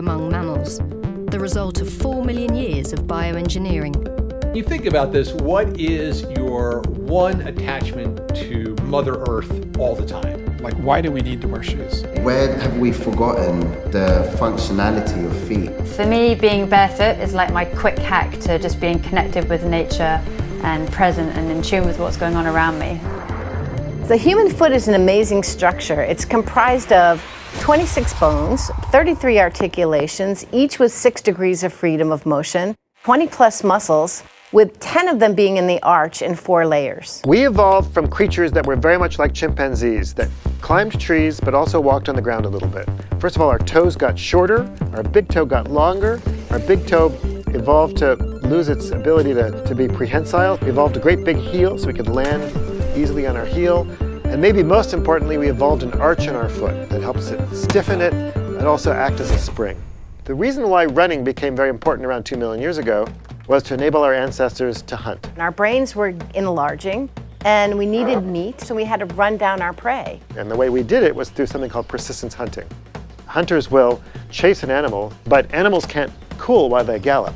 among mammals, the result of 4 million years of bioengineering. You think about this, what is your one attachment to Mother Earth all the time? Like, why do we need to wear shoes? Where have we forgotten the functionality of feet? For me, being barefoot is like my quick hack to just being connected with nature and present and in tune with what's going on around me. The human foot is an amazing structure. It's comprised of 26 bones, 33 articulations, each with 6 degrees of freedom of motion, 20 plus muscles, with 10 of them being in the arch in 4 layers. We evolved from creatures that were very much like chimpanzees, that climbed trees but also walked on the ground a little bit. First of all, our toes got shorter, our big toe got longer, our big toe evolved to lose its ability to be prehensile. We evolved a great big heel so we could land easily on our heel. And maybe most importantly, we evolved an arch in our foot that helps it stiffen it and also act as a spring. The reason why running became very important around 2 million years ago was to enable our ancestors to hunt. Our brains were enlarging and we needed meat, so we had to run down our prey. And the way we did it was through something called persistence hunting. Hunters will chase an animal, but animals can't cool while they gallop.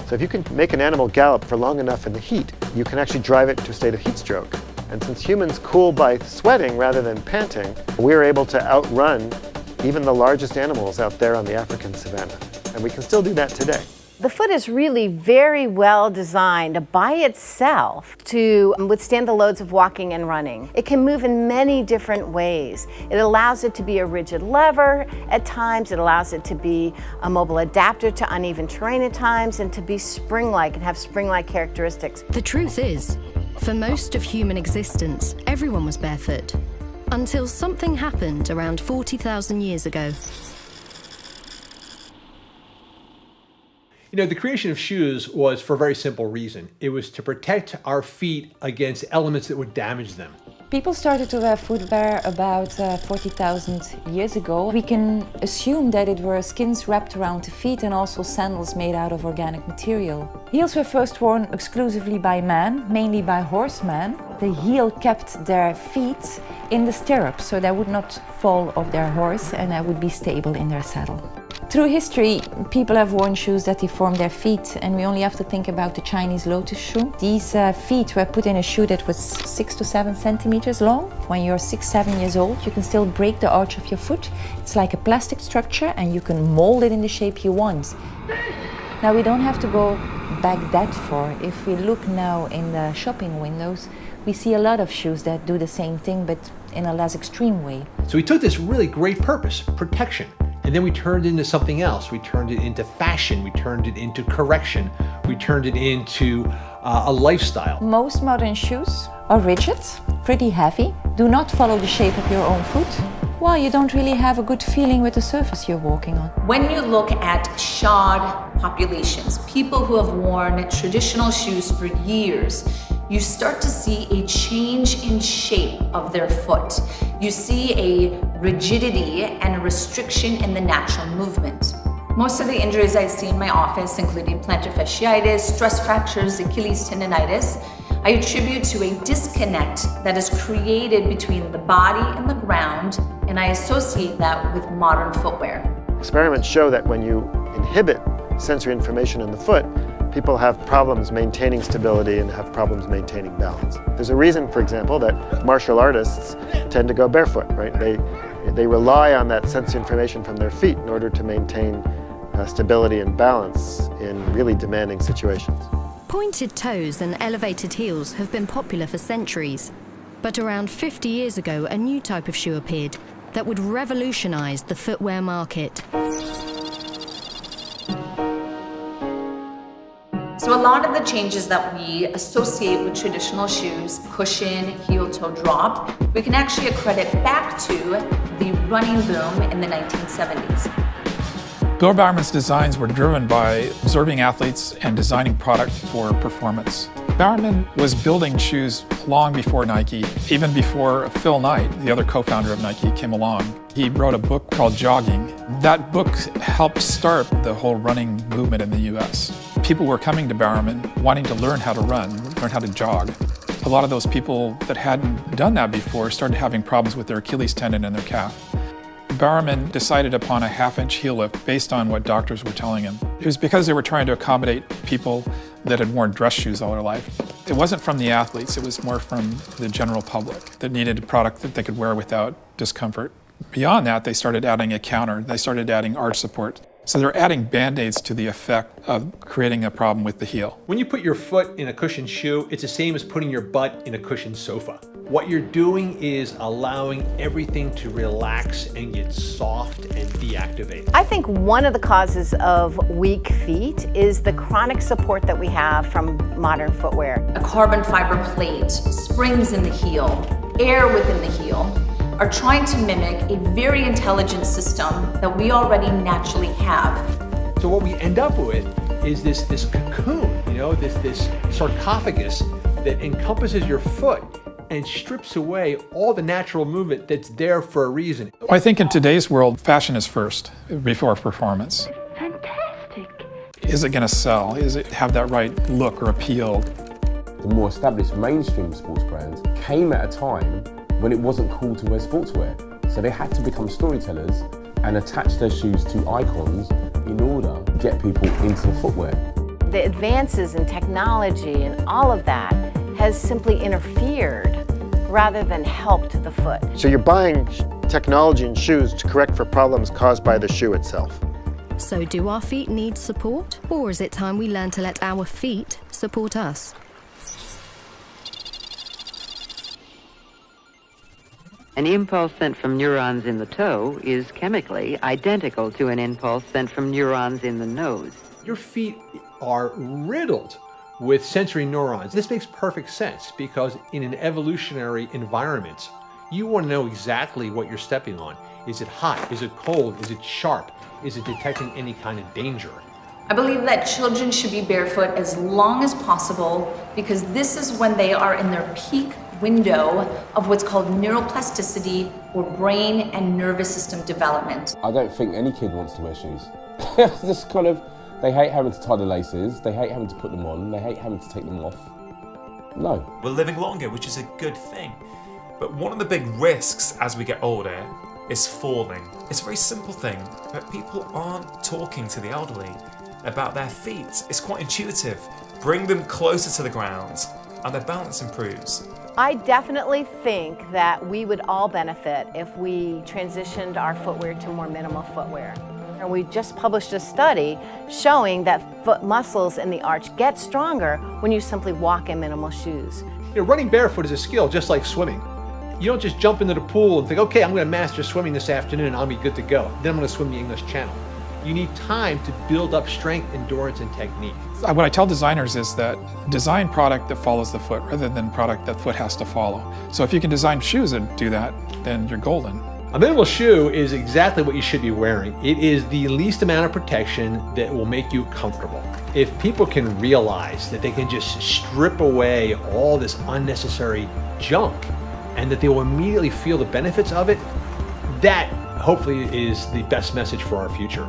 So if you can make an animal gallop for long enough in the heat, you can actually drive it to a state of heat stroke. And since humans cool by sweating rather than panting, we're able to outrun even the largest animals out there on the African savanna. And we can still do that today. The foot is really very well designed by itself to withstand the loads of walking and running. It can move in many different ways. It allows it to be a rigid lever at times, it allows it to be a mobile adapter to uneven terrain at times, and to be spring-like and have spring-like characteristics. The truth is, for most of human existence, everyone was barefoot, until something happened around 40,000 years ago. You know, the creation of shoes was for a very simple reason. It was to protect our feet against elements that would damage them. People started to wear footwear about 40,000 years ago. We can assume that it were skins wrapped around the feet and also sandals made out of organic material. Heels were first worn exclusively by men, mainly by horsemen. The heel kept their feet in the stirrups so they would not fall off their horse and they would be stable in their saddle. Through history, people have worn shoes that deform their feet, and we only have to think about the Chinese lotus shoe. These feet were put in a shoe that was 6 to 7 centimeters long. When you're 6, 7 years old, you can still break the arch of your foot. It's like a plastic structure and you can mold it in the shape you want. Now we don't have to go back that far. If we look now in the shopping windows, we see a lot of shoes that do the same thing but in a less extreme way. So we took this really great purpose, protection, and then we turned it into something else. We turned it into fashion, we turned it into correction, we turned it into a lifestyle. Most modern shoes are rigid, pretty heavy, do not follow the shape of your own foot. Well, you don't really have a good feeling with the surface you're walking on. When you look at shod populations, people who have worn traditional shoes for years, you start to see a change in shape of their foot. You see a rigidity and a restriction in the natural movement. Most of the injuries I see in my office, including plantar fasciitis, stress fractures, Achilles tendonitis, I attribute to a disconnect that is created between the body and the ground, and I associate that with modern footwear. Experiments show that when you inhibit sensory information in the foot, people have problems maintaining stability and have problems maintaining balance. There's a reason, for example, that martial artists tend to go barefoot, right? They rely on that sensory information from their feet in order to maintain stability and balance in really demanding situations. Pointed toes and elevated heels have been popular for centuries, but around 50 years ago, a new type of shoe appeared that would revolutionize the footwear market. So a lot of the changes that we associate with traditional shoes, cushion, heel-toe drop, we can actually accredit back to the running boom in the 1970s. Bill Bowerman's designs were driven by observing athletes and designing product for performance. Bowerman was building shoes long before Nike, even before Phil Knight, the other co-founder of Nike, came along. He wrote a book called Jogging. That book helped start the whole running movement in the US. People were coming to Bowerman wanting to learn how to run, learn how to jog. A lot of those people that hadn't done that before started having problems with their Achilles tendon and their calf. Bowerman decided upon a half-inch heel lift based on what doctors were telling him. It was because they were trying to accommodate people that had worn dress shoes all their life. It wasn't from the athletes, it was more from the general public that needed a product that they could wear without discomfort. Beyond that, they started adding a counter, they started adding arch support. So they're adding Band-Aids to the effect of creating a problem with the heel. When you put your foot in a cushioned shoe, it's the same as putting your butt in a cushioned sofa. What you're doing is allowing everything to relax and get soft and deactivate. I think one of the causes of weak feet is the chronic support that we have from modern footwear. A carbon fiber plate, springs in the heel, air within the heel, are trying to mimic a very intelligent system that we already naturally have. So what we end up with is this cocoon, this sarcophagus that encompasses your foot and strips away all the natural movement that's there for a reason. I think in today's world, fashion is first before performance. Fantastic. Is it going to sell? Is it have that right look or appeal? The more established mainstream sports brands came at a time when it wasn't cool to wear sportswear. So they had to become storytellers and attach their shoes to icons in order to get people into the footwear. The advances in technology and all of that has simply interfered rather than helped the foot. So you're buying technology and shoes to correct for problems caused by the shoe itself. So do our feet need support? Or is it time we learn to let our feet support us? An impulse sent from neurons in the toe is chemically identical to an impulse sent from neurons in the nose. Your feet are riddled with sensory neurons. This makes perfect sense because in an evolutionary environment, you want to know exactly what you're stepping on. Is it hot? Is it cold? Is it sharp? Is it detecting any kind of danger? I believe that children should be barefoot as long as possible because this is when they are in their peak window of what's called neuroplasticity or brain and nervous system development. I don't think any kid wants to wear shoes. Just kind of, they hate having to tie the laces, they hate having to put them on, they hate having to take them off. No. We're living longer, which is a good thing. But one of the big risks as we get older is falling. It's a very simple thing, but people aren't talking to the elderly about their feet. It's quite intuitive. Bring them closer to the ground and their balance improves. I definitely think that we would all benefit if we transitioned our footwear to more minimal footwear. And we just published a study showing that foot muscles in the arch get stronger when you simply walk in minimal shoes. Running barefoot is a skill just like swimming. You don't just jump into the pool and think, okay, I'm going to master swimming this afternoon and I'll be good to go. Then I'm going to swim the English Channel. You need time to build up strength, endurance, and technique. What I tell designers is that design product that follows the foot rather than product that foot has to follow. So if you can design shoes that do that, then you're golden. A minimal shoe is exactly what you should be wearing. It is the least amount of protection that will make you comfortable. If people can realize that they can just strip away all this unnecessary junk and that they will immediately feel the benefits of it, that hopefully is the best message for our future.